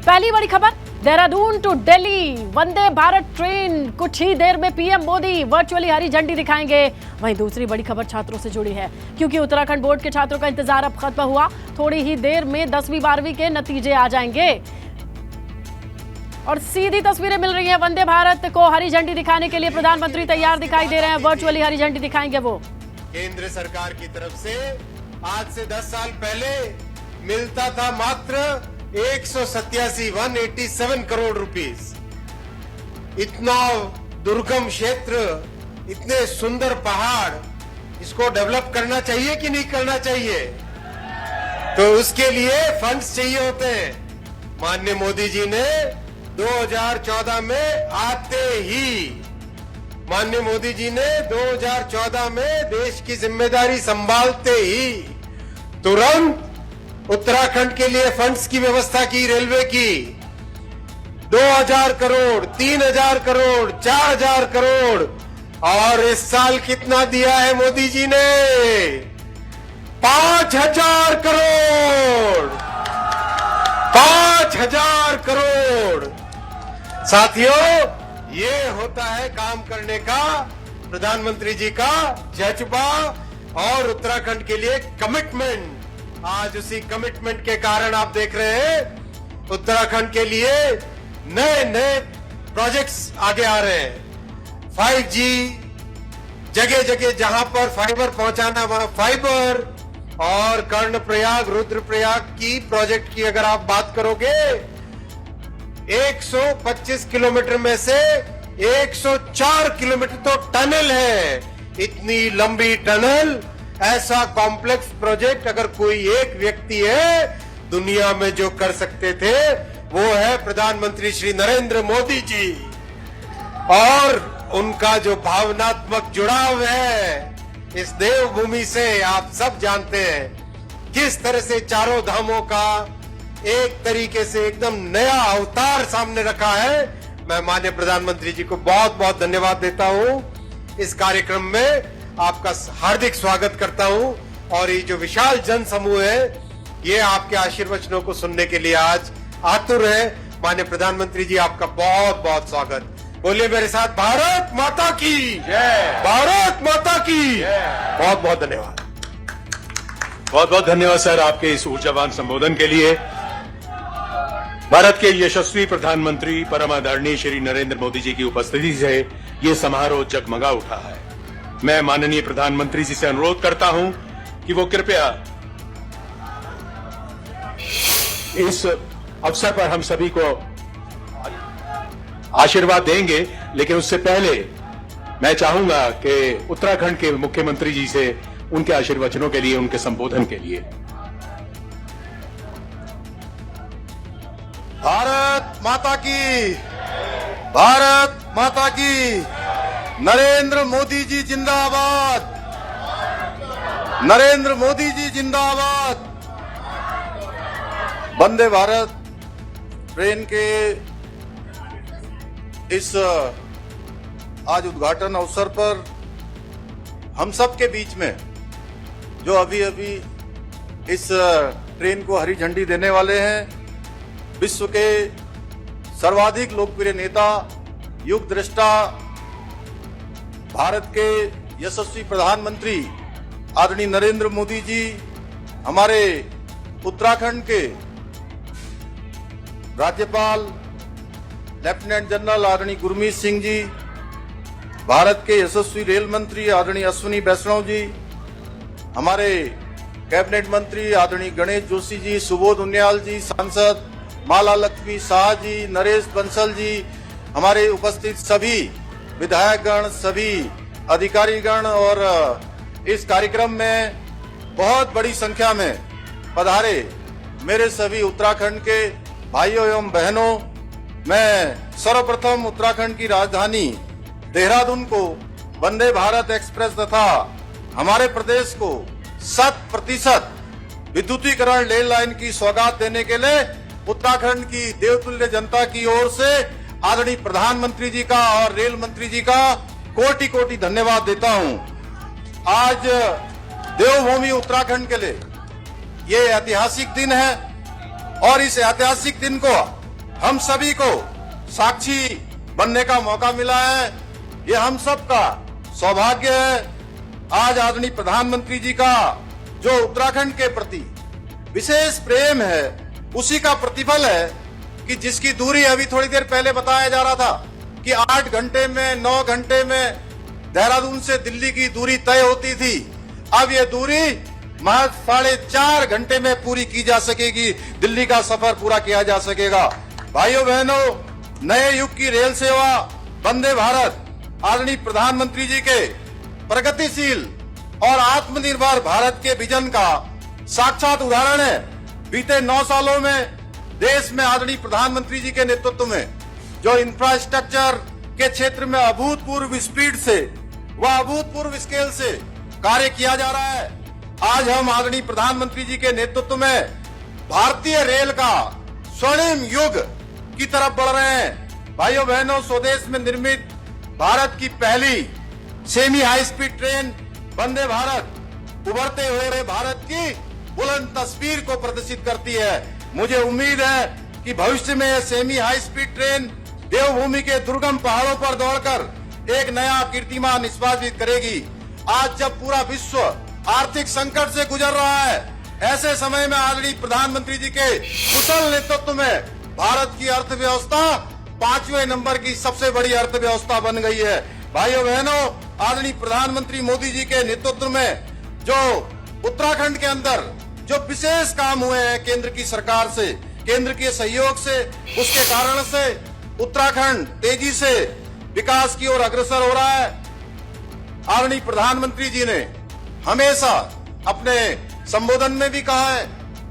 पहली बड़ी खबर, देहरादून टू दिल्ली वंदे भारत ट्रेन कुछ ही देर में पीएम मोदी वर्चुअली हरी झंडी दिखाएंगे। वहीं दूसरी बड़ी खबर छात्रों से जुड़ी है, क्योंकि उत्तराखंड बोर्ड के छात्रों का इंतजार अब खत्म हुआ। थोड़ी ही देर में 10वीं 12वीं के नतीजे आ जाएंगे और सीधी तस्वीरें मिल रही हैं। वंदे भारत को हरी झंडी दिखाने के लिए प्रधानमंत्री तैयार दिखाई दे रहे हैं। वर्चुअली हरी झंडी दिखाएंगे वो। केंद्र सरकार की तरफ से आज से 10 साल पहले मिलता था मात्र 187 करोड़ रुपीस। इतना दुर्गम क्षेत्र, इतने सुंदर पहाड़, इसको डेवलप करना चाहिए कि नहीं करना चाहिए? तो उसके लिए फंड्स चाहिए होते हैं। माननीय मोदी जी ने 2014 में आते ही माननीय मोदी जी ने 2014 में देश की जिम्मेदारी संभालते ही तुरंत उत्तराखंड के लिए फंड्स की व्यवस्था की। रेलवे की 2000 करोड़, 3000 करोड़, 4000 करोड़, और इस साल कितना दिया है मोदी जी ने? 5000 करोड़। 5000 करोड़। साथियों, ये होता है काम करने का प्रधानमंत्री जी का जज्बा और उत्तराखंड के लिए कमिटमेंट। आज उसी कमिटमेंट के कारण आप देख रहे हैं उत्तराखंड के लिए नए नए प्रोजेक्ट्स आगे आ रहे हैं। 5G, जगह जगह जहां पर फाइबर पहुंचाना वहां फाइबर, और कर्णप्रयाग, रुद्रप्रयाग की प्रोजेक्ट की अगर आप बात करोगे, 125 किलोमीटर में से 104 किलोमीटर तो टनल है। इतनी लंबी टनल, ऐसा कॉम्प्लेक्स प्रोजेक्ट अगर कोई एक व्यक्ति है दुनिया में जो कर सकते थे, वो है प्रधानमंत्री श्री नरेंद्र मोदी जी। और उनका जो भावनात्मक जुड़ाव है इस देवभूमि से, आप सब जानते हैं किस तरह से चारों धामों का एक तरीके से एकदम नया अवतार सामने रखा है। मैं माननीय प्रधानमंत्री जी को बहुत बहुत धन्यवाद देता हूं। इस कार्यक्रम में आपका हार्दिक स्वागत करता हूं, और ये जो विशाल जन समूह है ये आपके आशीर्वचनों को सुनने के लिए आज आतुर है। माननीय प्रधानमंत्री जी, आपका बहुत बहुत स्वागत। बोलिए मेरे साथ, भारत माता की जय। भारत माता की जय। बहुत बहुत धन्यवाद। बहुत बहुत धन्यवाद सर आपके इस ऊर्जावान संबोधन के लिए। भारत के यशस्वी प्रधानमंत्री परम आदरणीय श्री नरेंद्र मोदी जी की उपस्थिति से ये समारोह जगमगा उठा है। मैं माननीय प्रधानमंत्री जी से अनुरोध करता हूं कि वो कृपया इस अवसर पर हम सभी को आशीर्वाद देंगे, लेकिन उससे पहले मैं चाहूंगा कि उत्तराखंड के मुख्यमंत्री जी से उनके आशीर्वचनों के लिए, उनके संबोधन के लिए। भारत माता की, भारत माता की, नरेंद्र मोदी जी जिंदाबाद, नरेंद्र मोदी जी जिंदाबाद। वंदे भारत ट्रेन के इस आज उद्घाटन अवसर पर हम सब के बीच में जो अभी अभी इस ट्रेन को हरी झंडी देने वाले हैं, विश्व के सर्वाधिक लोकप्रिय नेता, युग दृष्टा, भारत के यशस्वी प्रधानमंत्री आदरणीय नरेंद्र मोदी जी, हमारे उत्तराखंड के राज्यपाल लेफ्टिनेंट जनरल आदरणीय गुरमीत सिंह जी, भारत के यशस्वी रेल मंत्री आदरणीय अश्विनी वैष्णव जी, हमारे कैबिनेट मंत्री आदरणीय गणेश जोशी जी, सुबोध उनियाल जी, सांसद माला लक्ष्मी शाह जी, नरेश बंसल जी, हमारे उपस्थित सभी विधायकगण, सभी अधिकारीगण, और इस कार्यक्रम में बहुत बड़ी संख्या में पधारे मेरे सभी उत्तराखंड के भाइयों एवं बहनों, मैं सर्वप्रथम उत्तराखंड की राजधानी देहरादून को वंदे भारत एक्सप्रेस तथा हमारे प्रदेश को 100% विद्युतीकरण रेल लाइन की सौगात देने के लिए उत्तराखंड की देवतुल्य जनता की ओर से आदरणीय प्रधानमंत्री जी का और रेल मंत्री जी का कोटि कोटि धन्यवाद देता हूं। आज देवभूमि उत्तराखंड के लिए ये ऐतिहासिक दिन है, और इस ऐतिहासिक दिन को हम सभी को साक्षी बनने का मौका मिला है। ये हम सबका सौभाग्य है। आज आदरणीय प्रधानमंत्री जी का जो उत्तराखंड के प्रति विशेष प्रेम है, उसी का प्रतिफल है कि जिसकी दूरी अभी थोड़ी देर पहले बताया जा रहा था कि 8 घंटे में 9 घंटे में देहरादून से दिल्ली की दूरी तय होती थी, अब ये दूरी महज 4.5 घंटे में पूरी की जा सकेगी। दिल्ली का सफर पूरा किया जा सकेगा। भाइयों बहनों, नए युग की रेल सेवा वंदे भारत आदरणीय प्रधानमंत्री जी के प्रगतिशील और आत्मनिर्भर भारत के विजन का साक्षात उदाहरण है। बीते 9 सालों में देश में आदरणीय प्रधानमंत्री जी के नेतृत्व में जो इंफ्रास्ट्रक्चर के क्षेत्र में अभूतपूर्व स्पीड से व अभूतपूर्व स्केल से कार्य किया जा रहा है। आज हम आदरणीय प्रधानमंत्री जी के नेतृत्व में भारतीय रेल का स्वर्णिम युग की तरफ बढ़ रहे हैं। भाइयों बहनों, स्वदेश में निर्मित भारत की पहली semi high speed train Vande Bharat उभरते हुए भारत की बुलंद तस्वीर को प्रदर्शित करती है। मुझे उम्मीद है कि भविष्य में यह सेमी हाई स्पीड ट्रेन देवभूमि के दुर्गम पहाड़ों पर दौड़कर एक नया कीर्तिमान निष्पादित करेगी। आज जब पूरा विश्व आर्थिक संकट से गुजर रहा है, ऐसे समय में आदरणीय प्रधानमंत्री जी के कुशल नेतृत्व में भारत की अर्थव्यवस्था 5वें नंबर की सबसे बड़ी अर्थव्यवस्था बन गई है। भाइयों बहनों, आदरणीय प्रधानमंत्री मोदी जी के नेतृत्व में जो उत्तराखंड के अंदर जो विशेष काम हुए हैं केंद्र की सरकार से, केंद्र के सहयोग से, उसके कारण से उत्तराखंड तेजी से विकास की ओर अग्रसर हो रहा है। आदरणीय प्रधानमंत्री जी ने हमेशा अपने संबोधन में भी कहा है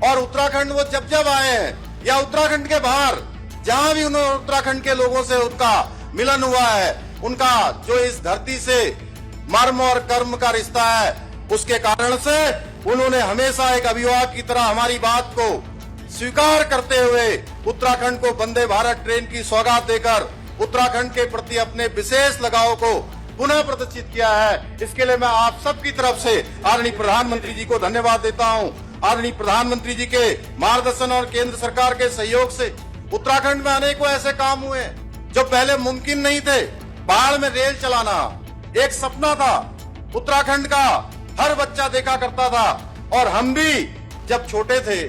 और उत्तराखंड वो जब आए हैं या उत्तराखंड के बाहर जहां भी उन्होंने उत्तराखंड के लोगों से उनका मिलन हुआ है, उनका जो इस धरती से मर्म और कर्म का रिश्ता है, उसके कारण से उन्होंने हमेशा एक अभिभावक की तरह हमारी बात को स्वीकार करते हुए उत्तराखंड को वंदे भारत ट्रेन की सौगात देकर उत्तराखंड के प्रति अपने विशेष लगाव को पुनः प्रदर्शित किया है। इसके लिए मैं आप सबकी तरफ से आदरणीय प्रधानमंत्री जी को धन्यवाद देता हूं। आदरणीय प्रधानमंत्री जी के मार्गदर्शन और केंद्र सरकार के सहयोग से उत्तराखंड में अनेकों ऐसे काम हुए जो पहले मुमकिन नहीं थे। पहाड़ में रेल चलाना एक सपना था, उत्तराखंड का हर बच्चा देखा करता था और हम भी जब छोटे थे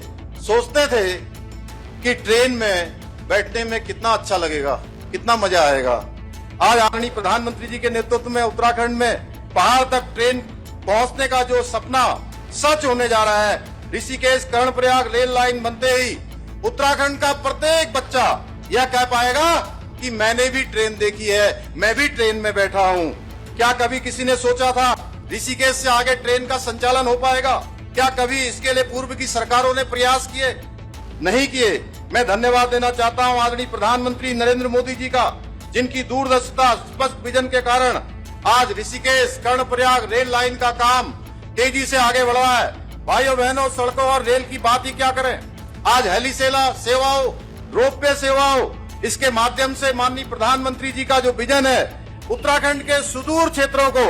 सोचते थे कि ट्रेन में बैठने में कितना अच्छा लगेगा, कितना मजा आएगा। आज आदरणीय प्रधानमंत्री जी के नेतृत्व में उत्तराखंड में पहाड़ तक ट्रेन पहुंचने का जो सपना सच होने जा रहा है। ऋषिकेश कर्णप्रयाग रेल लाइन बनते ही उत्तराखंड का प्रत्येक बच्चा यह कह पाएगा कि मैंने भी ट्रेन देखी है, मैं भी ट्रेन में बैठा हूं। क्या कभी किसी ने सोचा था ऋषिकेश से आगे ट्रेन का संचालन हो पाएगा? क्या कभी इसके लिए पूर्व की सरकारों ने प्रयास किए? नहीं किए। मैं धन्यवाद देना चाहता हूं आदरणीय प्रधानमंत्री नरेंद्र मोदी जी का, जिनकी दूरदर्शिता स्पष्ट विजन के कारण आज ऋषिकेश कर्णप्रयाग रेल लाइन का काम तेजी से आगे बढ़ रहा है। भाइयों बहनों, सड़कों और रेल की बात ही क्या करें, आज हेली सेवाओं, रोपवे सेवाओं, इसके माध्यम से माननीय प्रधानमंत्री जी का जो विजन है, उत्तराखंड के सुदूर क्षेत्रों को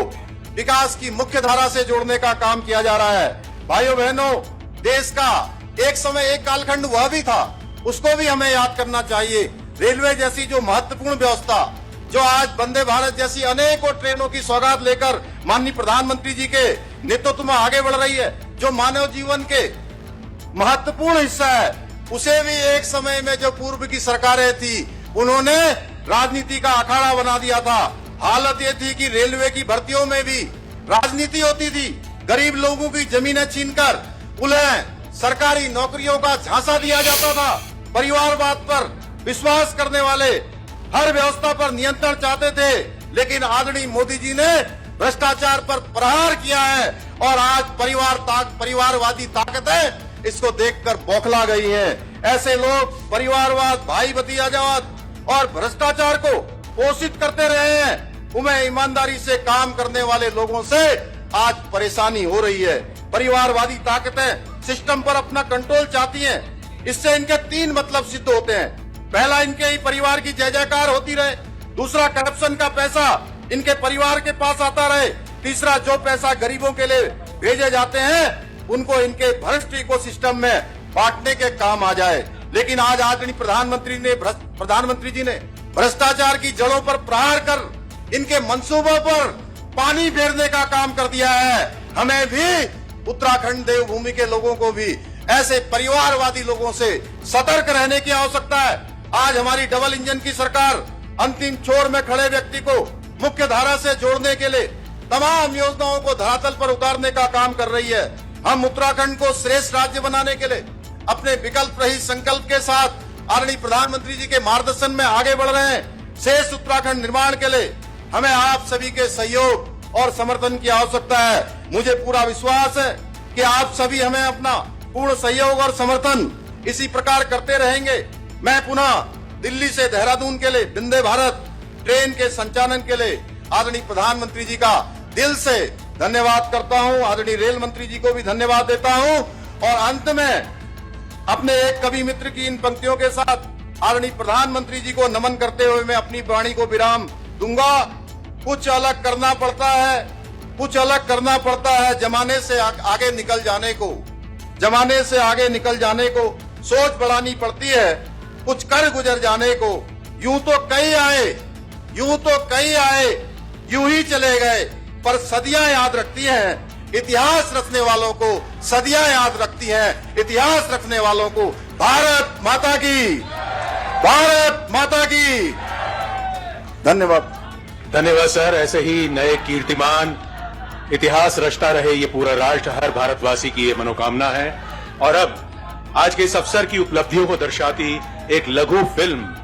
विकास की मुख्य धारा से जोड़ने का काम किया जा रहा है। भाइयों बहनों, देश का एक समय एक कालखंड वह भी था, उसको भी हमें याद करना चाहिए। रेलवे जैसी जो महत्वपूर्ण व्यवस्था जो आज वंदे भारत जैसी अनेकों ट्रेनों की सौगात लेकर माननीय प्रधानमंत्री जी के नेतृत्व में आगे बढ़ रही है, जो मानव जीवन के महत्वपूर्ण हिस्सा है, उसे भी एक समय में जो पूर्व की सरकारें थी उन्होंने राजनीति का अखाड़ा बना दिया था। हालत ये थी कि रेलवे की भर्तियों में भी राजनीति होती थी। गरीब लोगों की जमीनें छीनकर उन्हें सरकारी नौकरियों का झांसा दिया जाता था। परिवारवाद पर विश्वास करने वाले हर व्यवस्था पर नियंत्रण चाहते थे, लेकिन आदरणीय मोदी जी ने भ्रष्टाचार पर प्रहार किया है और आज परिवारवादी ताकतें इसको देखकर बौखला गई हैं। ऐसे लोग परिवारवाद, भाई भतीजावाद और भ्रष्टाचार को पोषित करते रहे हैं। उन्हें ईमानदारी से काम करने वाले लोगों से आज परेशानी हो रही है। परिवारवादी ताकतें सिस्टम पर अपना कंट्रोल चाहती हैं। इससे इनके 3 मतलब सिद्ध होते हैं। पहला, इनके ही परिवार की जय जयकार होती रहे। दूसरा, करप्शन का पैसा इनके परिवार के पास आता रहे। तीसरा, जो पैसा गरीबों के लिए भेजे जाते हैं उनको इनके भ्रष्ट इकोसिस्टम में बांटने के काम आ जाए। लेकिन आज आदरणीय प्रधानमंत्री जी ने भ्रष्टाचार की जड़ों पर प्रहार कर इनके मंसूबों पर पानी फेरने का काम कर दिया है। हमें भी उत्तराखंड देवभूमि के लोगों को भी ऐसे परिवारवादी लोगों से सतर्क रहने की आवश्यकता है। आज हमारी डबल इंजन की सरकार अंतिम छोर में खड़े व्यक्ति को मुख्य धारा से जोड़ने के लिए तमाम योजनाओं को धरातल पर उतारने का काम कर रही है। हम उत्तराखंड को श्रेष्ठ राज्य बनाने के लिए अपने विकल्प रहित संकल्प के साथ आदरणीय प्रधानमंत्री जी के मार्गदर्शन में आगे बढ़ रहे हैं। श्रेष्ठ उत्तराखंड निर्माण के लिए हमें आप सभी के सहयोग और समर्थन की आवश्यकता है। मुझे पूरा विश्वास है कि आप सभी हमें अपना पूर्ण सहयोग और समर्थन इसी प्रकार करते रहेंगे। मैं पुनः दिल्ली से देहरादून के लिए वंदे भारत ट्रेन के संचालन के लिए आदरणीय प्रधानमंत्री जी का दिल से धन्यवाद करता हूं। आदरणीय रेल मंत्री जी को भी धन्यवाद देता हूं और अंत में अपने एक कवि मित्र की इन पंक्तियों के साथ आदरणीय प्रधानमंत्री जी को नमन करते हुए मैं अपनी वाणी को विराम दूंगा। कुछ अलग करना पड़ता है, कुछ अलग करना पड़ता है जमाने से आगे निकल जाने को, जमाने से आगे निकल जाने को सोच बढ़ानी पड़ती है, कुछ कर गुजर जाने को। यूं तो कई आए, यूं तो कई आए, यूं ही चले गए, पर सदियां याद रखती हैं इतिहास रखने वालों को, सदियां याद रखती हैं इतिहास रखने वालों को। भारत माता की, भारत माता की। धन्यवाद। धन्यवाद सर। ऐसे ही नए कीर्तिमान इतिहास रचता रहे ये पूरा राष्ट्र, हर भारतवासी की ये मनोकामना है। और अब आज के इस अवसर की उपलब्धियों को दर्शाती एक लघु फिल्म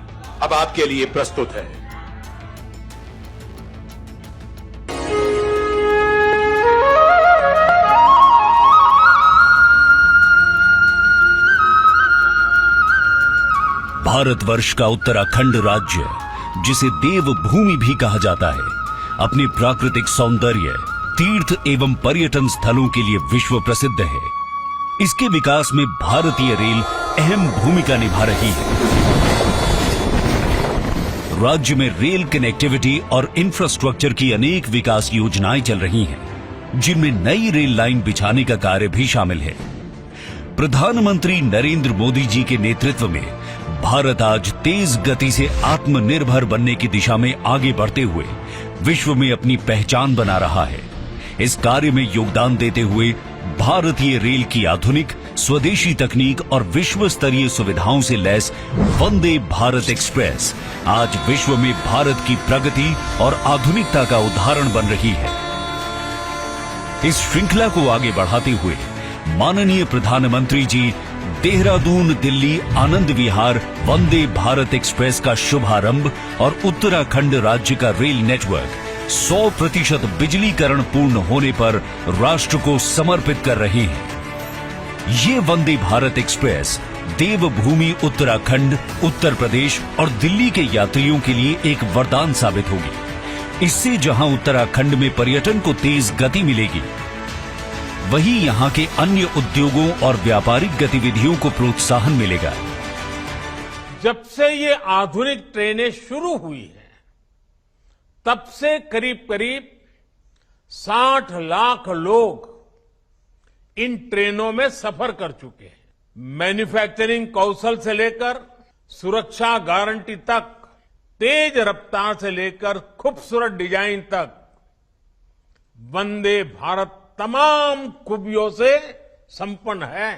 अब आपके लिए प्रस्तुत है। भारतवर्ष का उत्तराखंड राज्य, जिसे देवभूमि भी कहा जाता है, अपने प्राकृतिक सौंदर्य, तीर्थ एवं पर्यटन स्थलों के लिए विश्व प्रसिद्ध है। इसके विकास में भारतीय रेल अहम भूमिका निभा रही है। राज्य में रेल कनेक्टिविटी और इंफ्रास्ट्रक्चर की अनेक विकास योजनाएं चल रही हैं, जिनमें नई रेल लाइन बिछाने का कार्य भी शामिल है। प्रधानमंत्री नरेंद्र मोदी जी के नेतृत्व में भारत आज तेज गति से आत्मनिर्भर बनने की दिशा में आगे बढ़ते हुए विश्व में अपनी पहचान बना रहा है। इस कार्य में योगदान देते हुए भारतीय रेल की आधुनिक स्वदेशी तकनीक और विश्व स्तरीय सुविधाओं से लैस वंदे भारत एक्सप्रेस आज विश्व में भारत की प्रगति और आधुनिकता का उदाहरण बन रही है। इस श्रृंखला को आगे बढ़ाते हुए माननीय प्रधानमंत्री जी देहरादून दिल्ली आनंद विहार वंदे भारत एक्सप्रेस का शुभारंभ और उत्तराखंड राज्य का रेल नेटवर्क 100% बिजलीकरण पूर्ण होने पर राष्ट्र को समर्पित कर रहे हैं। ये वंदे भारत एक्सप्रेस देवभूमि उत्तराखंड, उत्तर प्रदेश और दिल्ली के यात्रियों के लिए एक वरदान साबित होगी। इससे जहां उत्तराखंड में पर्यटन को तेज गति मिलेगी, वहीं यहां के अन्य उद्योगों और व्यापारिक गतिविधियों को प्रोत्साहन मिलेगा। जब से ये आधुनिक ट्रेनें शुरू हुई हैं, तब से करीब करीब 60 लाख लोग इन ट्रेनों में सफर कर चुके हैं। मैन्युफैक्चरिंग कौशल से लेकर सुरक्षा गारंटी तक, तेज रफ्तार से लेकर खूबसूरत डिजाइन तक, वंदे भारत तमाम खूबियों से संपन्न है।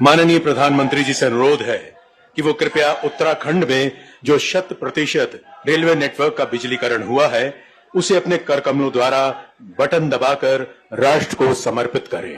माननीय प्रधानमंत्री जी से अनुरोध है कि वो कृपया उत्तराखंड में जो 100% रेलवे नेटवर्क का बिजलीकरण हुआ है उसे अपने कर कमलों द्वारा बटन दबाकर राष्ट्र को समर्पित करें।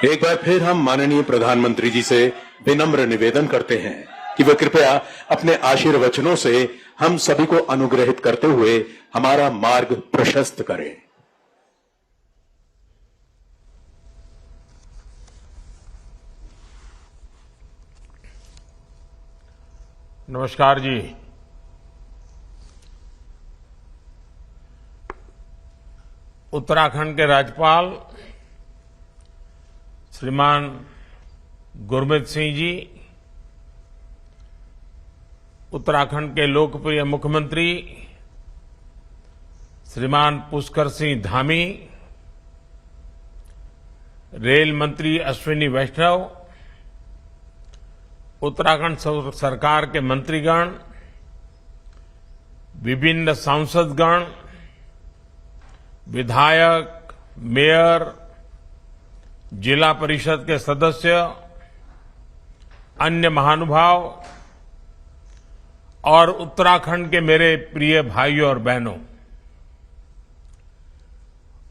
एक बार फिर हम माननीय प्रधानमंत्री जी से विनम्र निवेदन करते हैं कि वे कृपया अपने आशीर्वचनों से हम सभी को अनुग्रहित करते हुए हमारा मार्ग प्रशस्त करें। नमस्कार जी। उत्तराखंड के राज्यपाल श्रीमान गुरमीत सिंह जी, उत्तराखंड के लोकप्रिय मुख्यमंत्री श्रीमान पुष्कर सिंह धामी, रेल मंत्री अश्विनी वैष्णव, उत्तराखंड सरकार के मंत्रीगण, विभिन्न सांसदगण, विधायक, मेयर, जिला परिषद के सदस्य, अन्य महानुभाव और उत्तराखंड के मेरे प्रिय भाइयों और बहनों,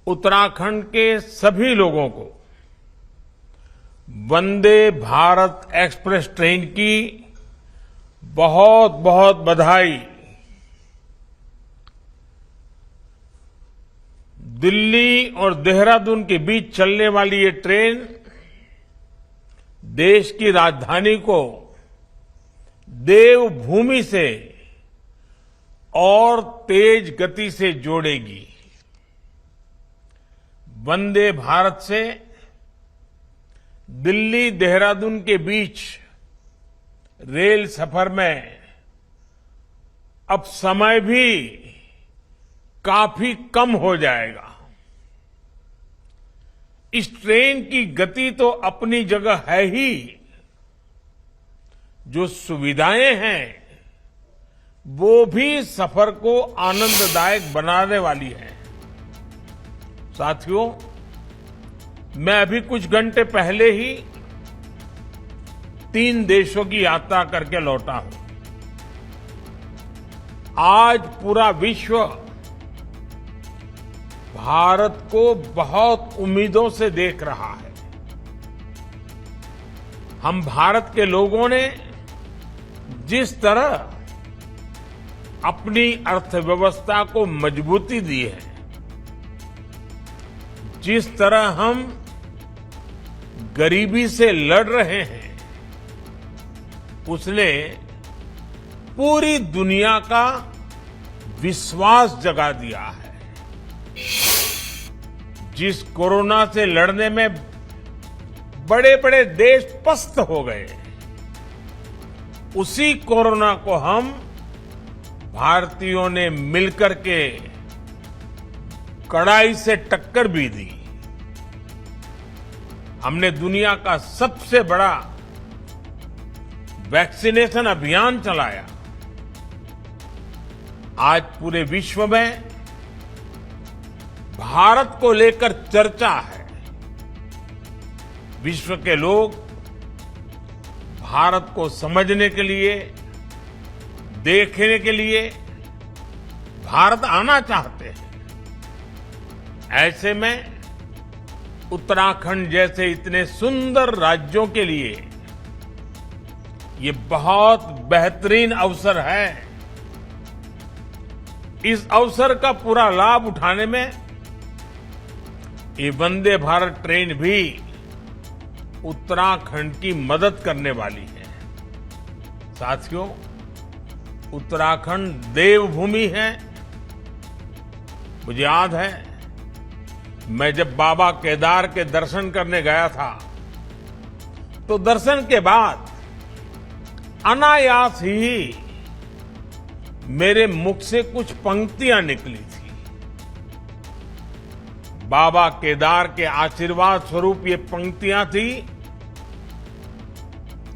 उत्तराखंड के सभी लोगों को वंदे भारत एक्सप्रेस ट्रेन की बहुत बहुत बधाई। दिल्ली और देहरादून के बीच चलने वाली ये ट्रेन देश की राजधानी को देवभूमि से और तेज गति से जोड़ेगी। वंदे भारत से दिल्ली देहरादून के बीच रेल सफर में अब समय भी काफी कम हो जाएगा। इस ट्रेन की गति तो अपनी जगह है ही, जो सुविधाएं हैं वो भी सफर को आनंददायक बनाने वाली हैं। साथियों, मैं अभी कुछ घंटे पहले ही 3 देशों की यात्रा करके लौटा हूं। आज पूरा विश्व भारत को बहुत उम्मीदों से देख रहा है। हम भारत के लोगों ने जिस तरह अपनी अर्थव्यवस्था को मजबूती दी है, जिस तरह हम गरीबी से लड़ रहे हैं, उसने पूरी दुनिया का विश्वास जगा दिया है। जिस कोरोना से लड़ने में बड़े बड़े देश पस्त हो गए, उसी कोरोना को हम भारतीयों ने मिलकर के कड़ाई से टक्कर भी दी। हमने दुनिया का सबसे बड़ा वैक्सीनेशन अभियान चलाया। आज पूरे विश्व में भारत को लेकर चर्चा है। विश्व के लोग भारत को समझने के लिए, देखने के लिए भारत आना चाहते हैं। ऐसे में उत्तराखंड जैसे इतने सुंदर राज्यों के लिए ये बहुत बेहतरीन अवसर है। इस अवसर का पूरा लाभ उठाने में ये वंदे भारत ट्रेन भी उत्तराखंड की मदद करने वाली है। साथियों, उत्तराखंड देवभूमि है। मुझे याद है, मैं जब बाबा केदार के दर्शन करने गया था, तो दर्शन के बाद अनायास ही मेरे मुख से कुछ पंक्तियां निकली थी। बाबा केदार के आशीर्वाद स्वरूप ये पंक्तियां थी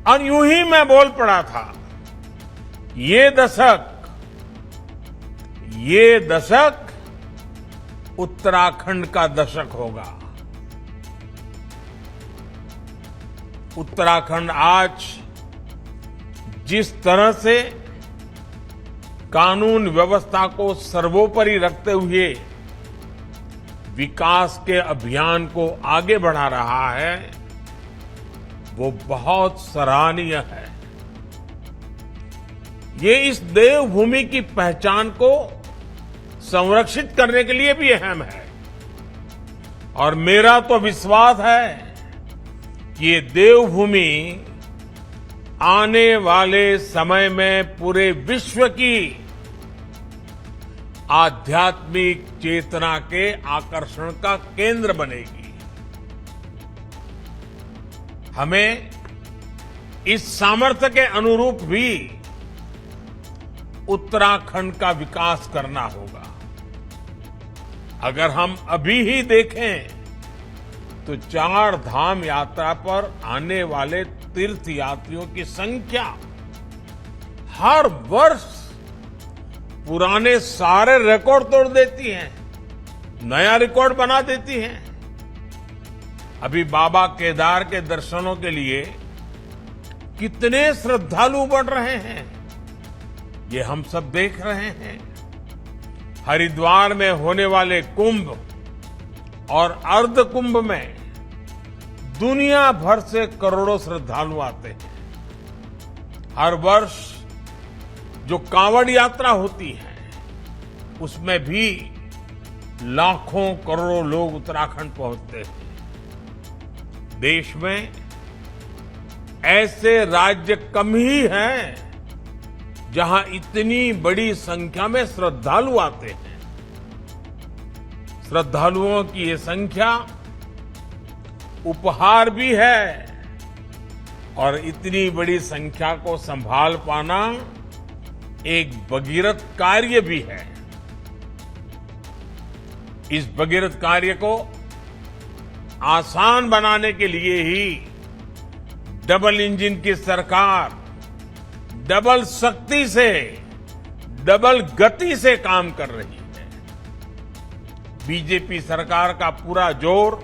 और यूं ही मैं बोल पड़ा था, ये दशक उत्तराखंड का दशक होगा। उत्तराखंड आज जिस तरह से कानून व्यवस्था को सर्वोपरि रखते हुए विकास के अभियान को आगे बढ़ा रहा है, वो बहुत सराहनीय है। ये इस देवभूमि की पहचान को संरक्षित करने के लिए भी अहम है और मेरा तो विश्वास है कि ये देवभूमि आने वाले समय में पूरे विश्व की आध्यात्मिक चेतना के आकर्षण का केंद्र बनेगी। हमें इस सामर्थ्य के अनुरूप भी उत्तराखंड का विकास करना होगा। अगर हम अभी ही देखें तो 4 धाम यात्रा पर आने वाले तीर्थ यात्रियों की संख्या हर वर्ष पुराने सारे रिकॉर्ड तोड़ देती है, नया रिकॉर्ड बना देती है। अभी बाबा केदार के दर्शनों के लिए कितने श्रद्धालु बढ़ रहे हैं, ये हम सब देख रहे हैं। हरिद्वार में होने वाले कुंभ और अर्ध कुंभ में दुनिया भर से करोड़ों श्रद्धालु आते हैं। हर वर्ष जो कांवड़ यात्रा होती है उसमें भी लाखों करोड़ों लोग उत्तराखंड पहुंचते हैं। देश में ऐसे राज्य कम ही हैं जहां इतनी बड़ी संख्या में श्रद्धालु आते हैं। श्रद्धालुओं की ये संख्या उपहार भी है और इतनी बड़ी संख्या को संभाल पाना एक भगीरथ कार्य भी है। इस भगीरथ कार्य को आसान बनाने के लिए ही डबल इंजन की सरकार डबल शक्ति से, डबल गति से काम कर रही है। बीजेपी सरकार का पूरा जोर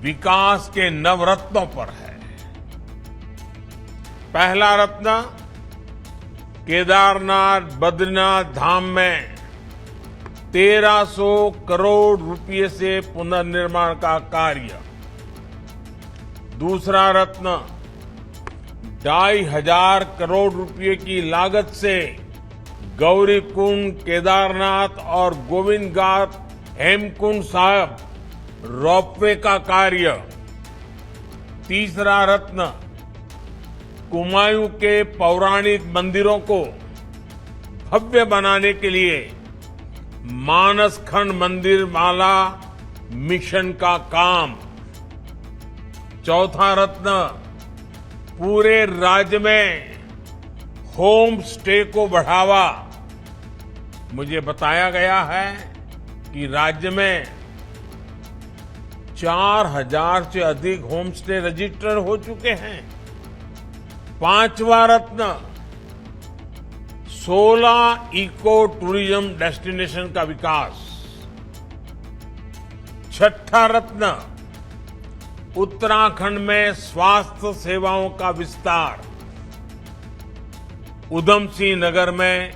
विकास के नवरत्नों पर है। पहला रत्न केदारनाथ बद्रीनाथ धाम में 1300 करोड़ रुपए से पुनर्निर्माण का कार्य। दूसरा रत्न 2,500 करोड़ रुपए की लागत से गौरीकुंड, केदारनाथ और गोविंद घाट, हेमकुंड साहब रोपवे का कार्य। तीसरा रत्न कुमायूं के पौराणिक मंदिरों को भव्य बनाने के लिए मानसखंड मंदिर माला मिशन का काम। चौथा रत्न पूरे राज्य में होम स्टे को बढ़ावा। मुझे बताया गया है कि राज्य में 4,000 से अधिक होम स्टे रजिस्टर हो चुके हैं। पांचवा रत्न 16 इको टूरिज्म डेस्टिनेशन का विकास। छठा रत्न उत्तराखंड में स्वास्थ्य सेवाओं का विस्तार। उधम सिंह नगर में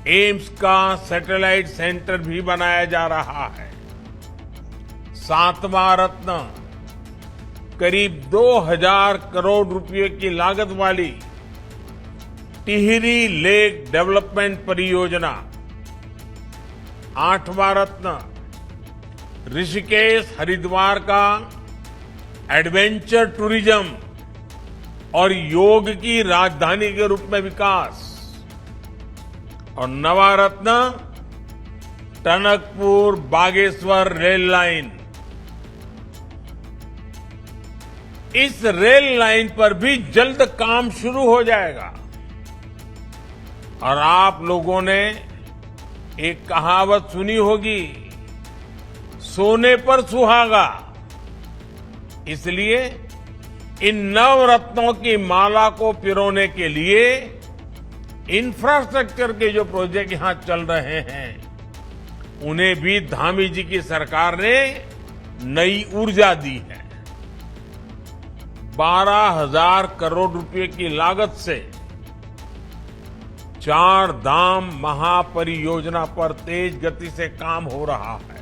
एम्स का सैटेलाइट सेंटर भी बनाया जा रहा है। सातवां रत्न करीब 2,000 करोड़ रुपए की लागत वाली टिहरी लेक डेवलपमेंट परियोजना। आठवां रत्न ऋषिकेश हरिद्वार का एडवेंचर टूरिज्म और योग की राजधानी के रूप में विकास। और नवा रत्न टनकपुर बागेश्वर रेल लाइन। इस रेल लाइन पर भी जल्द काम शुरू हो जाएगा। और आप लोगों ने एक कहावत सुनी होगी, सोने पर सुहागा। इसलिए इन नवरत्नों की माला को पिरोने के लिए इंफ्रास्ट्रक्चर के जो प्रोजेक्ट यहां चल रहे हैं, उन्हें भी धामी जी की सरकार ने नई ऊर्जा दी है। 12,000 करोड़ रुपए की लागत से 4 धाम महापरियोजना पर तेज गति से काम हो रहा है।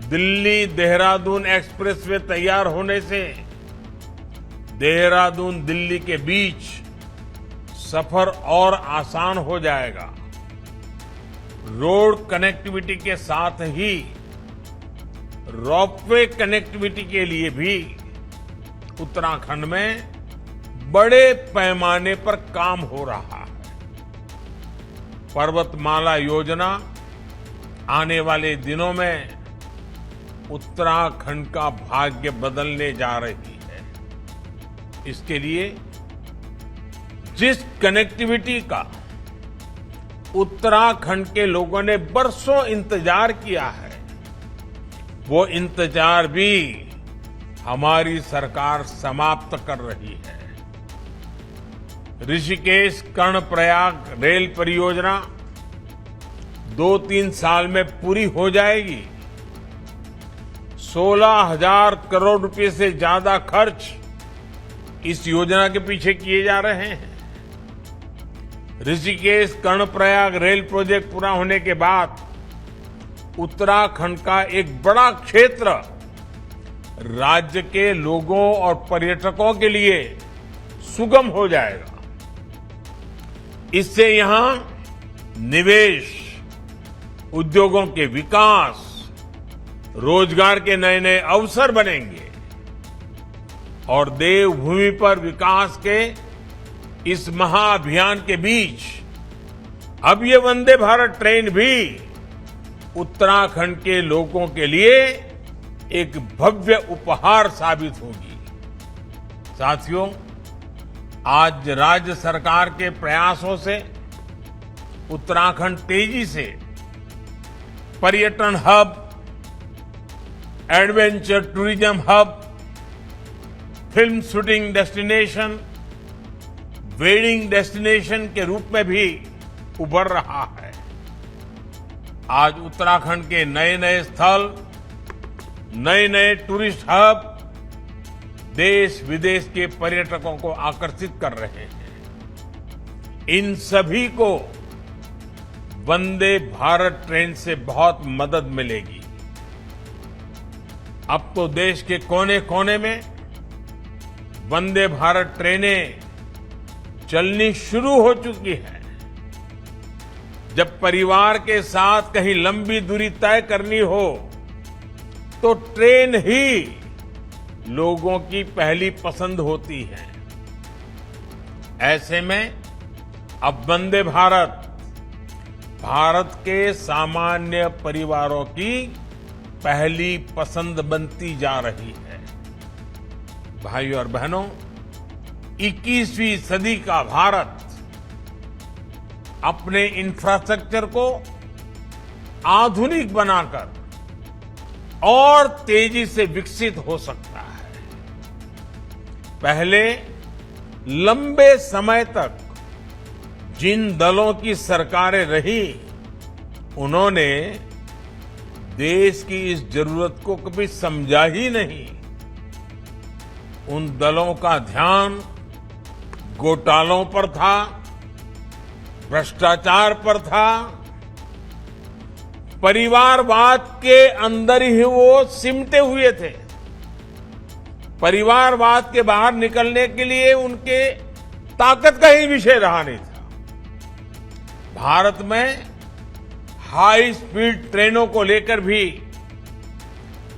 दिल्ली देहरादून एक्सप्रेसवे तैयार होने से देहरादून दिल्ली के बीच सफर और आसान हो जाएगा। रोड कनेक्टिविटी के साथ ही रोपवे कनेक्टिविटी के लिए भी उत्तराखंड में बड़े पैमाने पर काम हो रहा है। पर्वतमाला योजना आने वाले दिनों में उत्तराखंड का भाग्य बदलने जा रही है। इसके लिए जिस कनेक्टिविटी का उत्तराखंड के लोगों ने बरसों इंतजार किया है, वो इंतजार भी हमारी सरकार समाप्त कर रही है। ऋषिकेश कर्णप्रयाग रेल परियोजना 2-3 साल में पूरी हो जाएगी। 16,000 करोड़ रुपए से ज्यादा खर्च इस योजना के पीछे किए जा रहे हैं। ऋषिकेश कर्णप्रयाग रेल प्रोजेक्ट पूरा होने के बाद उत्तराखंड का एक बड़ा क्षेत्र राज्य के लोगों और पर्यटकों के लिए सुगम हो जाएगा। इससे यहां निवेश, उद्योगों के विकास, रोजगार के नए नए अवसर बनेंगे और देवभूमि पर विकास के इस महाअभियान के बीच अब ये वंदे भारत ट्रेन भी उत्तराखंड के लोगों के लिए एक भव्य उपहार साबित होगी। साथियों, आज राज्य सरकार के प्रयासों से उत्तराखंड तेजी से पर्यटन hub, adventure tourism hub, film shooting destination, wedding destination के रूप में भी उभर रहा है। आज उत्तराखंड के नए नए स्थल, नए नए टूरिस्ट हब देश विदेश के पर्यटकों को आकर्षित कर रहे हैं। इन सभी को वंदे भारत ट्रेन से बहुत मदद मिलेगी। अब तो देश के कोने कोने में वंदे भारत ट्रेनें चलनी शुरू हो चुकी है। जब परिवार के साथ कहीं लंबी दूरी तय करनी हो तो ट्रेन ही लोगों की पहली पसंद होती है। ऐसे में अब वंदे भारत भारत के सामान्य परिवारों की पहली पसंद बनती जा रही है। भाइयों और बहनों, 21वीं सदी का भारत अपने इंफ्रास्ट्रक्चर को आधुनिक बनाकर और तेजी से विकसित हो सकता है। पहले लंबे समय तक जिन दलों की सरकारें रही, उन्होंने देश की इस जरूरत को कभी समझा ही नहीं। उन दलों का ध्यान घोटालों पर था, भ्रष्टाचार पर था, परिवारवाद के अंदर ही वो सिमटे हुए थे। परिवारवाद के बाहर निकलने के लिए उनके ताकत का ही विषय रहा नहीं था। भारत में हाई स्पीड ट्रेनों को लेकर भी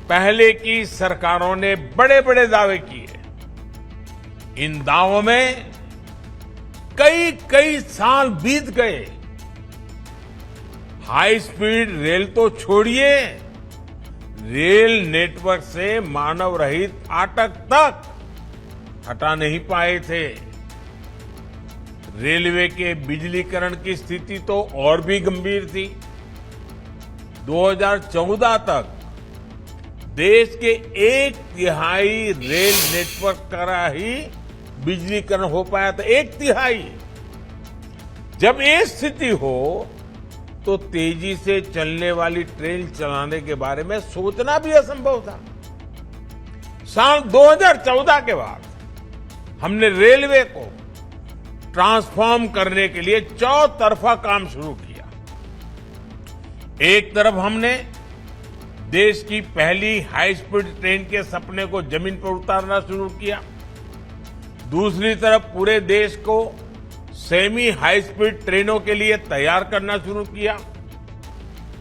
पहले की सरकारों ने बड़े बड़े दावे किए। इन दावों में कई कई साल बीत गए। हाई स्पीड रेल तो छोड़िए, रेल नेटवर्क से मानव रहित फाटक तक हटा नहीं पाए थे। रेलवे के बिजलीकरण की स्थिति तो और भी गंभीर थी। 2014 तक देश के 1/3 रेल नेटवर्क का ही बिजलीकरण हो पाया था। 1/3। जब ये स्थिति हो तो तेजी से चलने वाली ट्रेन चलाने के बारे में सोचना भी असंभव था। साल 2014 के बाद हमने रेलवे को ट्रांसफॉर्म करने के लिए चौतरफा काम शुरू किया। एक तरफ हमने देश की पहली हाई स्पीड ट्रेन के सपने को जमीन पर उतारना शुरू किया। दूसरी तरफ पूरे देश को सेमी हाई स्पीड ट्रेनों के लिए तैयार करना शुरू किया।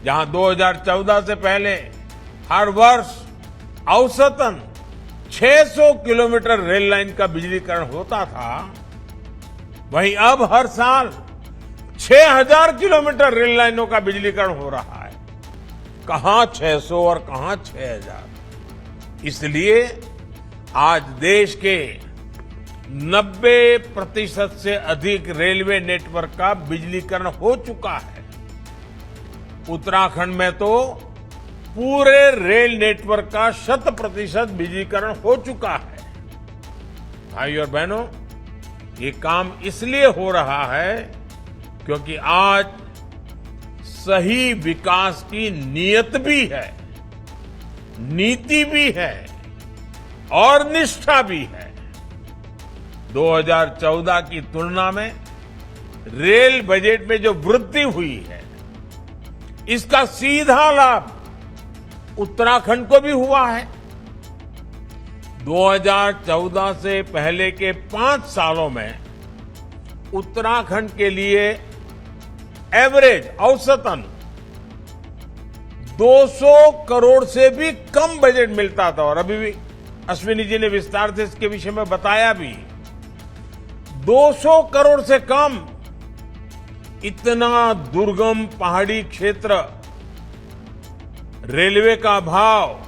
जहां 2014 से पहले हर वर्ष औसतन 600 किलोमीटर रेल लाइन का बिजलीकरण होता था, वहीं अब हर साल 6000 किलोमीटर रेल लाइनों का बिजलीकरण हो रहा है। कहां 600 और कहां 6000। इसलिए आज देश के 90% से अधिक रेलवे नेटवर्क का बिजलीकरण हो चुका है। उत्तराखंड में तो पूरे रेल नेटवर्क का 100% बिजलीकरण हो चुका है। भाई और बहनों, ये काम इसलिए हो रहा है क्योंकि आज सही विकास की नीयत भी है, नीति भी है और निष्ठा भी है। 2014 की तुलना में रेल बजट में जो वृद्धि हुई है, इसका सीधा लाभ उत्तराखंड को भी हुआ है। 2014 से पहले के 5 सालों में उत्तराखंड के लिए एवरेज औसतन 200 करोड़ से भी कम बजट मिलता था। और अभी भी अश्विनी जी ने विस्तार से इसके विषय में बताया भी। 200 करोड़ से कम। इतना दुर्गम पहाड़ी क्षेत्र, रेलवे का अभाव,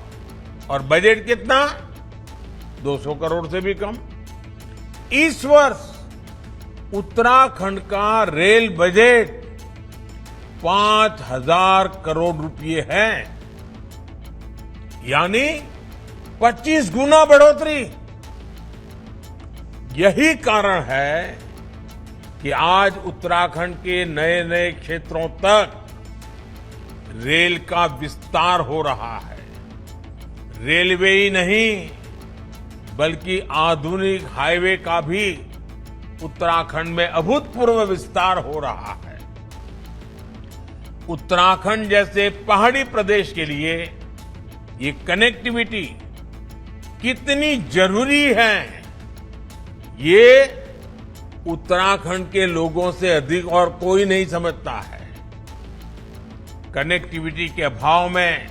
और बजट कितना? 200 करोड़ से भी कम। इस वर्ष उत्तराखंड का रेल बजट 5000 करोड़ रुपए है, यानी 25 गुना बढ़ोतरी। यही कारण है कि आज उत्तराखंड के नए नए क्षेत्रों तक रेल का विस्तार हो रहा है। रेलवे ही नहीं बल्कि आधुनिक हाईवे का भी उत्तराखंड में अभूतपूर्व विस्तार हो रहा है। उत्तराखंड जैसे पहाड़ी प्रदेश के लिए ये कनेक्टिविटी कितनी जरूरी है, ये उत्तराखंड के लोगों से अधिक और कोई नहीं समझता है। कनेक्टिविटी के अभाव में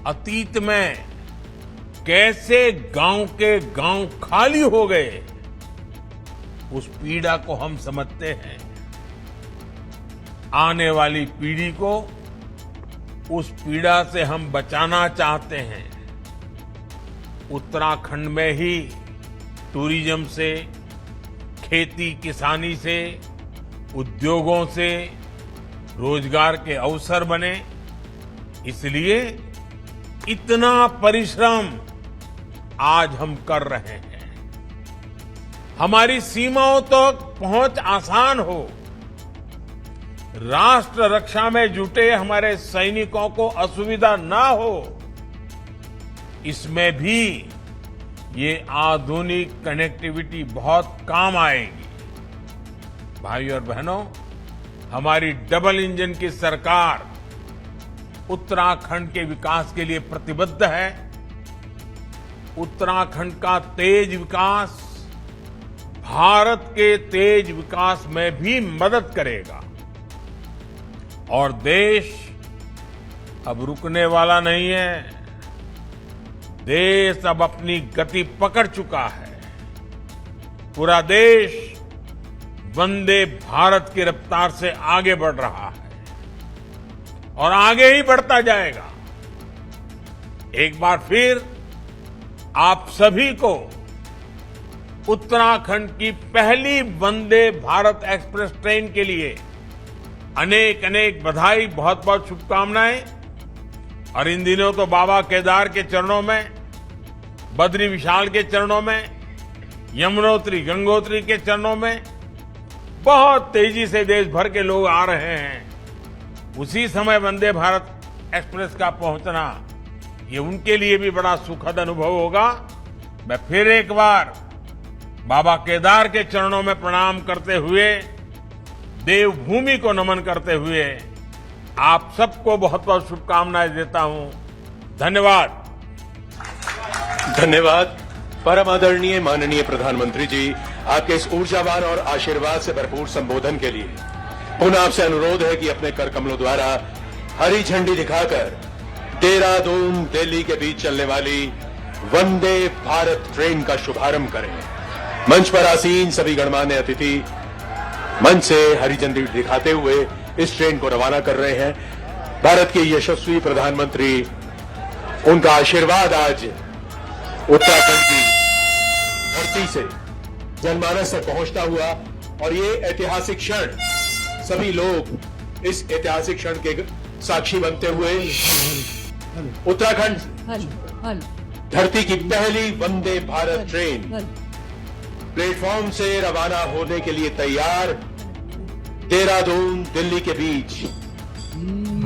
अतीत में कैसे गांव के गांव खाली हो गए, उस पीड़ा को हम समझते हैं। आने वाली पीढ़ी को उस पीड़ा से हम बचाना चाहते हैं। उत्तराखंड में ही टूरिज्म से, खेती किसानी से, उद्योगों से रोजगार के अवसर बने, इसलिए इतना परिश्रम आज हम कर रहे हैं। हमारी सीमाओं तक पहुंच आसान हो, राष्ट्र रक्षा में जुटे हमारे सैनिकों को असुविधा ना हो, इसमें भी ये आधुनिक कनेक्टिविटी बहुत काम आएगी। भाई और बहनों, हमारी डबल इंजन की सरकार उत्तराखंड के विकास के लिए प्रतिबद्ध है। उत्तराखंड का तेज विकास भारत के तेज विकास में भी मदद करेगा। और देश अब रुकने वाला नहीं है। देश अब अपनी गति पकड़ चुका है। पूरा देश वंदे भारत की रफ्तार से आगे बढ़ रहा है और आगे ही बढ़ता जाएगा। एक बार फिर आप सभी को उत्तराखंड की पहली वंदे भारत एक्सप्रेस ट्रेन के लिए अनेक अनेक बधाई, बहुत बहुत शुभकामनाएं। और इन दिनों तो बाबा केदार के चरणों में, बद्री विशाल के चरणों में, यमुनोत्री गंगोत्री के चरणों में बहुत तेजी से देश भर के लोग आ रहे हैं। उसी समय वंदे भारत एक्सप्रेस का पहुंचना, ये उनके लिए भी बड़ा सुखद अनुभव होगा। मैं फिर एक बार बाबा केदार के चरणों में प्रणाम करते हुए, देवभूमि को नमन करते हुए आप सबको बहुत बहुत शुभकामनाएं देता हूं। धन्यवाद। धन्यवाद। परम आदरणीय माननीय प्रधानमंत्री जी, आपके इस ऊर्जावान और आशीर्वाद से भरपूर संबोधन के लिए पुनः आपसे अनुरोध है कि अपने कर कमलों द्वारा हरी झंडी दिखाकर देहरादून दिल्ली के बीच चलने वाली वंदे भारत ट्रेन का शुभारंभ करें। मंच पर आसीन सभी गणमान्य अतिथि मंच से हरी झंडी दिखाते हुए इस ट्रेन को रवाना कर रहे हैं। भारत के यशस्वी प्रधानमंत्री, उनका आशीर्वाद आज उत्तराखंड की धरती से जनमानस तक पहुंचता हुआ, और ये ऐतिहासिक क्षण, सभी लोग इस ऐतिहासिक क्षण के साक्षी बनते हुए उत्तराखंड धरती की पहली वंदे भारत ट्रेन प्लेटफॉर्म से रवाना होने के लिए तैयार। देहरादून दिल्ली के बीच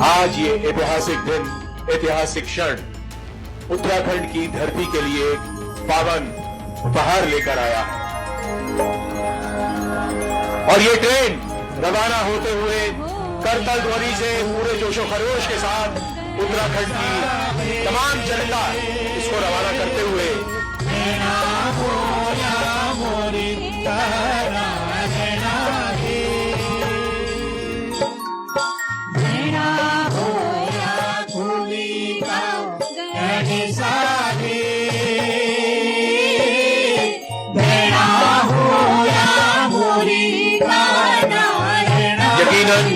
आज ये ऐतिहासिक दिन, ऐतिहासिक क्षण उत्तराखंड की धरती के लिए पावन उपहार लेकर आया है। और ये ट्रेन रवाना होते हुए करतल ध्वनि से पूरे जोशो खरोश के साथ उत्तराखंड की तमाम जनता इसको रवाना करते हुए यकीनन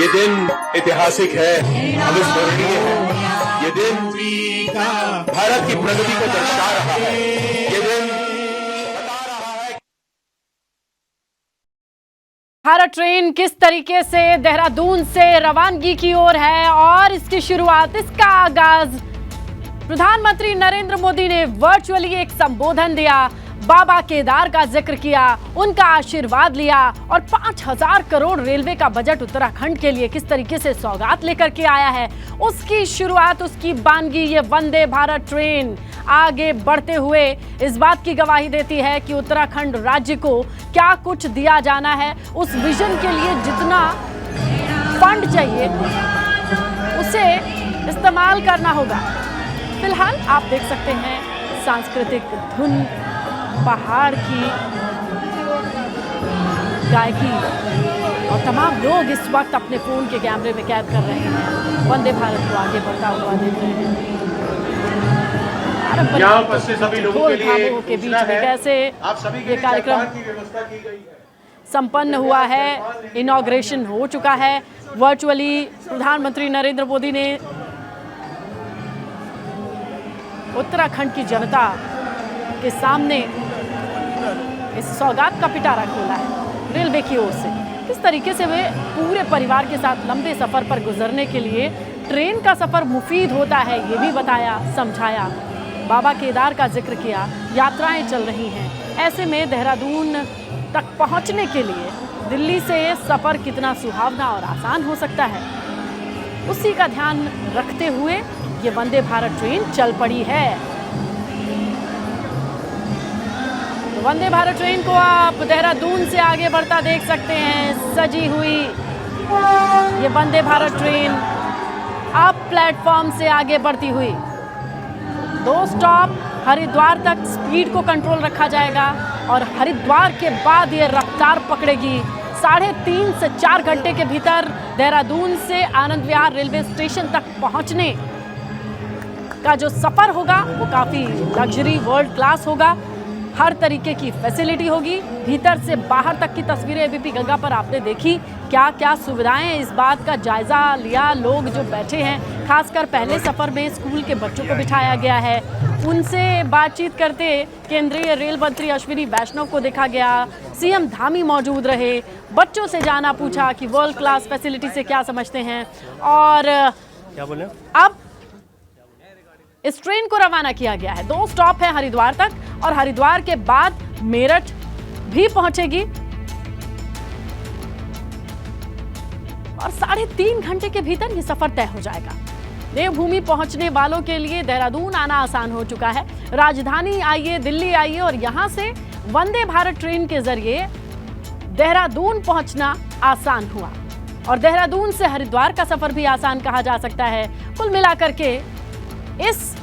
ये दिन ऐतिहासिक है, अविस्मरणीय है। ये दिन भारत की प्रगति को दर्शा रहा है। ये दिन बता रहा है भारत ट्रेन किस तरीके से देहरादून से रवानगी की ओर है और इसकी शुरुआत, इसका आगाज प्रधानमंत्री नरेंद्र मोदी ने वर्चुअली एक संबोधन दिया, बाबा केदार का जिक्र किया, उनका आशीर्वाद लिया और 5,000 करोड़ रेलवे का बजट उत्तराखंड के लिए किस तरीके से सौगात लेकर के आया है, उसकी शुरुआत, उसकी बानगी ये वंदे भारत ट्रेन आगे बढ़ते हुए इस बात की गवाही देती है कि उत्तराखंड राज्य को क्या कुछ दिया जाना है। उस विजन के लिए जितना फंड चाहिए उसे इस्तेमाल करना होगा। फिलहाल आप देख सकते हैं सांस्कृतिक धुन, पहाड़ की गायकी और तमाम लोग इस वक्त अपने फोन के कैमरे में कैद कर रहे हैं। वंदे भारत को आगे बढ़ता हुआ देख रहे हैं। यहाँ उपस्थित सभी लोगों के लिए के बीच में कैसे ये कार्यक्रम संपन्न हुआ है। इनॉग्रेशन हो चुका है। वर्चुअली प्रधानमंत्री नरेंद्र मोदी ने उत्तराखंड की जनता के सामने इस सौगात का पिटारा खोला है रेलवे की ओर से। किस तरीके से वे पूरे परिवार के साथ लंबे सफर पर गुजरने के लिए ट्रेन का सफर मुफीद होता है, ये भी बताया, समझाया। बाबा केदार का जिक्र किया। यात्राएं चल रही हैं, ऐसे में देहरादून तक पहुंचने के लिए दिल्ली से सफर कितना सुहावना और आसान हो सकता है, उसी का ध्यान रखते हुए ये वंदे भारत ट्रेन चल पड़ी है। तो वंदे भारत ट्रेन को आप देहरादून से आगे बढ़ता देख सकते हैं। सजी हुई ये वंदे भारत ट्रेन अब प्लेटफॉर्म से आगे बढ़ती हुई 2 स्टॉप हरिद्वार तक स्पीड को कंट्रोल रखा जाएगा और हरिद्वार के बाद ये रफ्तार पकड़ेगी। 3.5 से 4 घंटे के भीतर देहरादून से आनंद विहार रेलवे स्टेशन तक पहुंचने का जो सफर होगा वो काफी लग्जरी, वर्ल्ड क्लास होगा। हर तरीके की फैसिलिटी होगी। भीतर से बाहर तक की तस्वीरें एबीपी गंगा पर आपने देखी। क्या क्या सुविधाएं, इस बात का जायजा लिया। लोग जो बैठे हैं, खासकर पहले सफर में स्कूल के बच्चों को बिठाया गया है, उनसे बातचीत करते केंद्रीय रेल मंत्री अश्विनी वैष्णव को देखा गया। सीएम धामी मौजूद रहे, बच्चों से जाना पूछा कि वर्ल्ड क्लास फैसिलिटी से क्या समझते हैं, और क्या बोले? अब इस ट्रेन को रवाना किया गया है। 2 स्टॉप है हरिद्वार तक, और हरिद्वार के बाद मेरठ भी पहुंचेगी, और 3.5 घंटे के भीतर ये सफर तय हो जाएगा। देवभूमि पहुंचने वालों के लिए देहरादून आना आसान हो चुका है। राजधानी आइए, दिल्ली आइए, और यहां से वंदे भारत ट्रेन के जरिए देहरादून पहुंचना आसान हुआ, और देहरादून से हरिद्वार का सफर भी आसान कहा जा सकता है। कुल मिलाकर के इस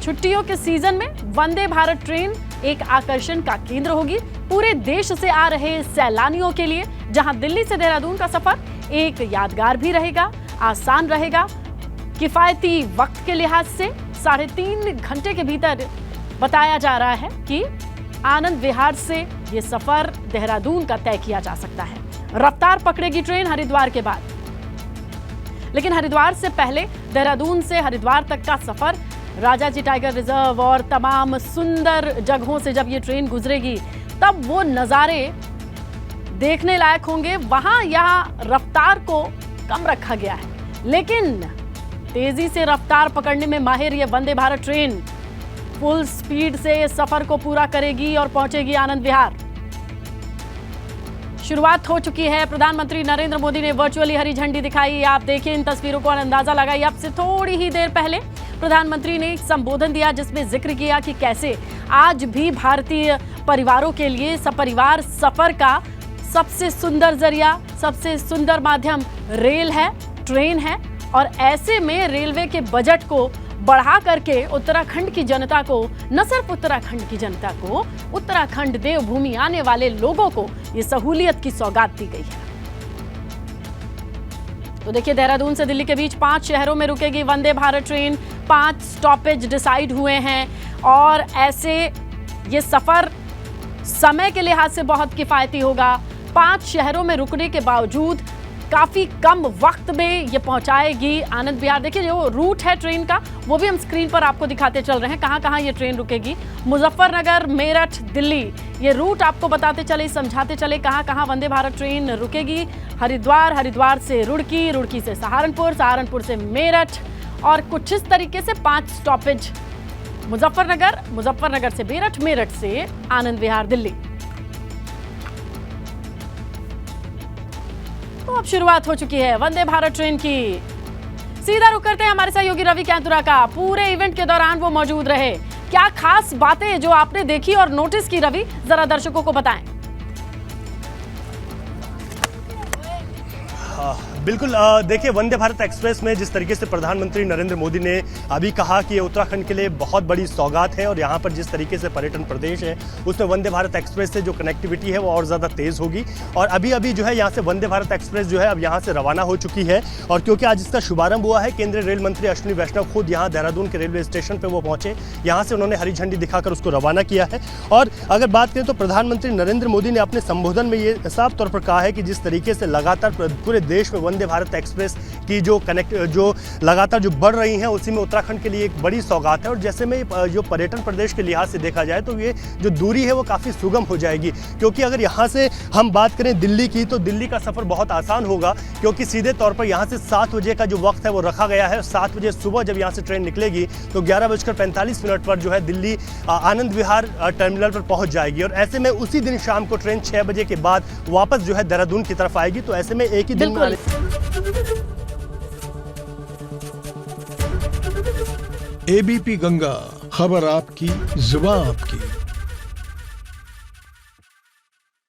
छुट्टियों के सीजन में वंदे भारत ट्रेन एक आकर्षण का केंद्र होगी पूरे देश से आ रहे सैलानियों के लिए, जहां दिल्ली से देहरादून का सफर एक यादगार भी रहेगा, आसान रहेगा। किफायती वक्त के लिहाज से 3.5 घंटे के भीतर बताया जा रहा है कि आनंद विहार से यह सफर देहरादून का तय किया जा सकता है। रफ्तार पकड़ेगी ट्रेन हरिद्वार के बाद, लेकिन हरिद्वार से पहले देहरादून से हरिद्वार तक का सफर राजाजी टाइगर रिजर्व और तमाम सुंदर जगहों से जब ये ट्रेन गुजरेगी, तब वो नज़ारे देखने लायक होंगे। वहां यहाँ रफ्तार को कम रखा गया है, लेकिन तेजी से रफ्तार पकड़ने में माहिर ये वंदे भारत ट्रेन फुल स्पीड से सफर को पूरा करेगी और पहुंचेगी आनंद विहार। शुरुआत हो चुकी है। प्रधानमंत्री नरेंद्र मोदी ने वर्चुअली हरी झंडी दिखाई। आप देखिए इन तस्वीरों को, अंदाजा लगाइए। अब से थोड़ी ही देर पहले प्रधानमंत्री ने एक संबोधन दिया जिसमें जिक्र किया कि कैसे आज भी भारतीय परिवारों के लिए सपरिवार सफर का सबसे सुंदर जरिया, सबसे सुंदर माध्यम रेल है, ट्रेन है, और ऐसे में रेलवे के बजट को बढ़ा करके उत्तराखंड की जनता को, न सिर्फ उत्तराखंड की जनता को, उत्तराखंड देवभूमि आने वाले लोगों को ये सहूलियत की सौगात दी गई है। तो देखिए, देहरादून से दिल्ली के बीच 5 शहरों में रुकेगी वंदे भारत ट्रेन। 5 स्टॉपेज डिसाइड हुए हैं, और ऐसे ये सफर समय के लिहाज से बहुत किफायती होगा। 5 शहरों में रुकने के बावजूद काफी कम वक्त में ये पहुंचाएगी आनंद विहार। देखिए, जो रूट है ट्रेन का वो भी हम स्क्रीन पर आपको दिखाते चल रहे हैं, कहां कहां ये ट्रेन रुकेगी। मुजफ्फरनगर, मेरठ, दिल्ली, ये रूट आपको बताते चले, समझाते चले कहां कहां वंदे भारत ट्रेन रुकेगी। हरिद्वार, हरिद्वार से रुड़की, रुड़की से सहारनपुर, सहारनपुर से मेरठ, और कुछ इस तरीके से 5 स्टॉपेज मुजफ्फरनगर, मुजफ्फरनगर से मेरठ, मेरठ से आनंद विहार दिल्ली। तो अब शुरुआत हो चुकी है वंदे भारत ट्रेन की। सीधा रुक करते हैं हमारे सहयोगी रवि कैंतुरा का। पूरे इवेंट के दौरान वो मौजूद रहे। क्या खास बातें जो आपने देखी और नोटिस की, रवि, जरा दर्शकों को बताएं। बिल्कुल, देखिए, वंदे भारत एक्सप्रेस में जिस तरीके से प्रधानमंत्री नरेंद्र मोदी ने अभी कहा कि ये उत्तराखंड के लिए बहुत बड़ी सौगात है, और यहाँ पर जिस तरीके से पर्यटन प्रदेश है उसमें वंदे भारत एक्सप्रेस से जो कनेक्टिविटी है वो और ज़्यादा तेज़ होगी। और अभी अभी जो है यहाँ से वंदे भारत एक्सप्रेस जो है अब यहाँ से रवाना हो चुकी है, और क्योंकि आज इसका शुभारंभ हुआ है, केंद्रीय रेल मंत्री अश्विनी वैष्णव खुद यहाँ देहरादून के रेलवे स्टेशन पर वो पहुँचे, यहाँ से उन्होंने हरी झंडी दिखाकर उसको रवाना किया है। और अगर बात करें तो प्रधानमंत्री नरेंद्र मोदी ने अपने संबोधन में ये साफ तौर पर कहा है कि जिस तरीके से लगातार पूरे देश में वंदे भारत एक्सप्रेस की जो लगातार जो बढ़ रही हैं, उसी में उत्तराखंड के लिए एक बड़ी सौगात है। और जैसे में जो पर्यटन प्रदेश के लिहाज से देखा जाए तो ये जो दूरी है वो काफ़ी सुगम हो जाएगी, क्योंकि अगर यहाँ से हम बात करें दिल्ली की, तो दिल्ली का सफ़र बहुत आसान होगा, क्योंकि सीधे तौर पर यहाँ से 7 बजे का जो वक्त है वो रखा गया है। 7 बजे सुबह जब यहाँ से ट्रेन निकलेगी तो 11:45 पर जो है दिल्ली आनंद विहार टर्मिनल पर पहुँच जाएगी, और ऐसे में उसी दिन शाम को ट्रेन 6 बजे के बाद वापस जो है देहरादून की तरफ आएगी। तो ऐसे में एक ही दिन में एबीपी गंगा, खबर आपकी, जुबान आपकी।